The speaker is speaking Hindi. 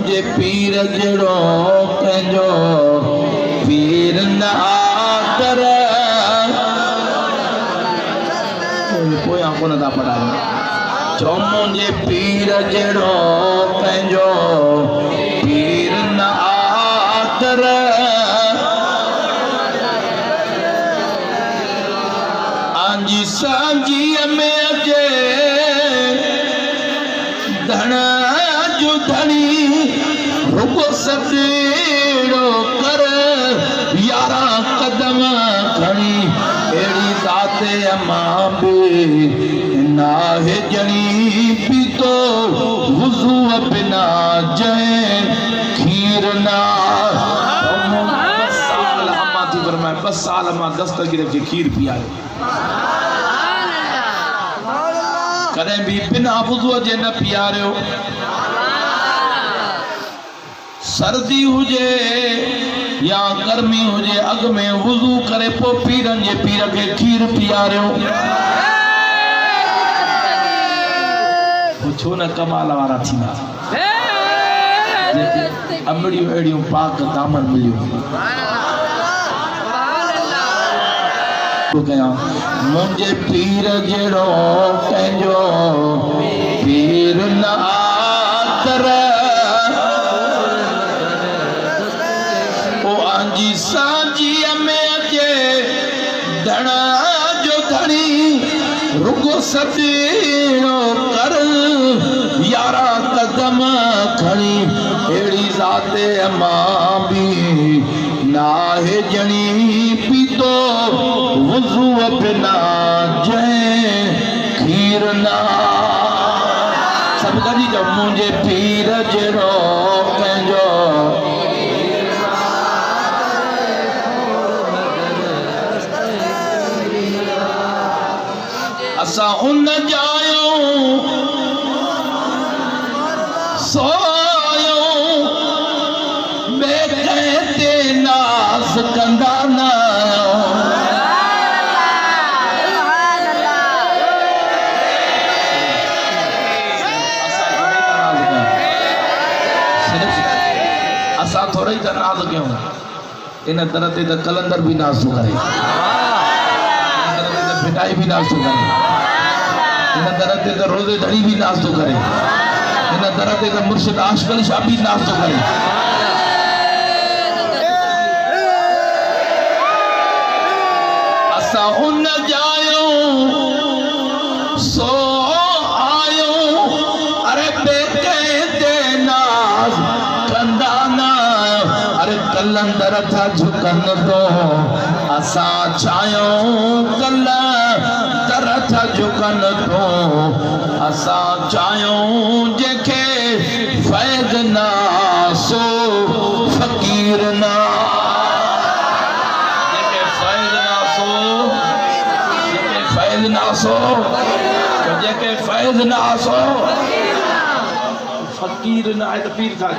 मुझे पीर जड़ो कंजो पीर ना कर कोई आंखों ना पड़ा जो मुझे पीर जड़ो कंजो पीर ना कर आंजी सांजी में अजे धना जो धनी रुको सदेड़ो कर यारा कदम खड़ी एड़ी दाते अमां बे ना है जनी पीतो वुजू बिना जय खीर ना बस साल अम्मा दस्तगीर के खीर पिया कदें भी बिना वुजू जे न पियारियो सर्दी हुजे या गर्मी हुजे अग में वुजू करे पो पीरन जे पीर के खीर पियारियो छो न कमाल वारा थींदा अमड़ियूं अड़ियूं पाक दामन मिलियूं मुझे पीर जड़ो कंजो पीर ना कर ओ आंजी सांजी में अजे धना जो धनी रुगो सदेड़ो कर यारा कदम खड़ी एड़ी जाते अमां भी ना है जनी पीतो वुजू बिना जय खीर ना सब करी जब मुझे पीर जड़ो कंजो असा उन जायो सोयो बेकते नास कंदा ना असा थोड़े ही नाज क्यों इन तरह ते कलंदर भी नाज करे मिठाई भी नाश्तो करे इन तरह ते रोजे धड़ी भी नाश्तो करे इन तरह ते मुर्शिद आशिक अली शाह भी नाश्तो करे असा उन जायो सो आयो अरे बेके दे नाज कंदा ना अरे कलंदर था झुकन दो असा छायो कलंदर था झुकन दो असा चायो जेके फैज़ ना सो फकीर ना जेके फैज़ ना सो जेके फैज़ ना सो फकीर ना है तो पीर था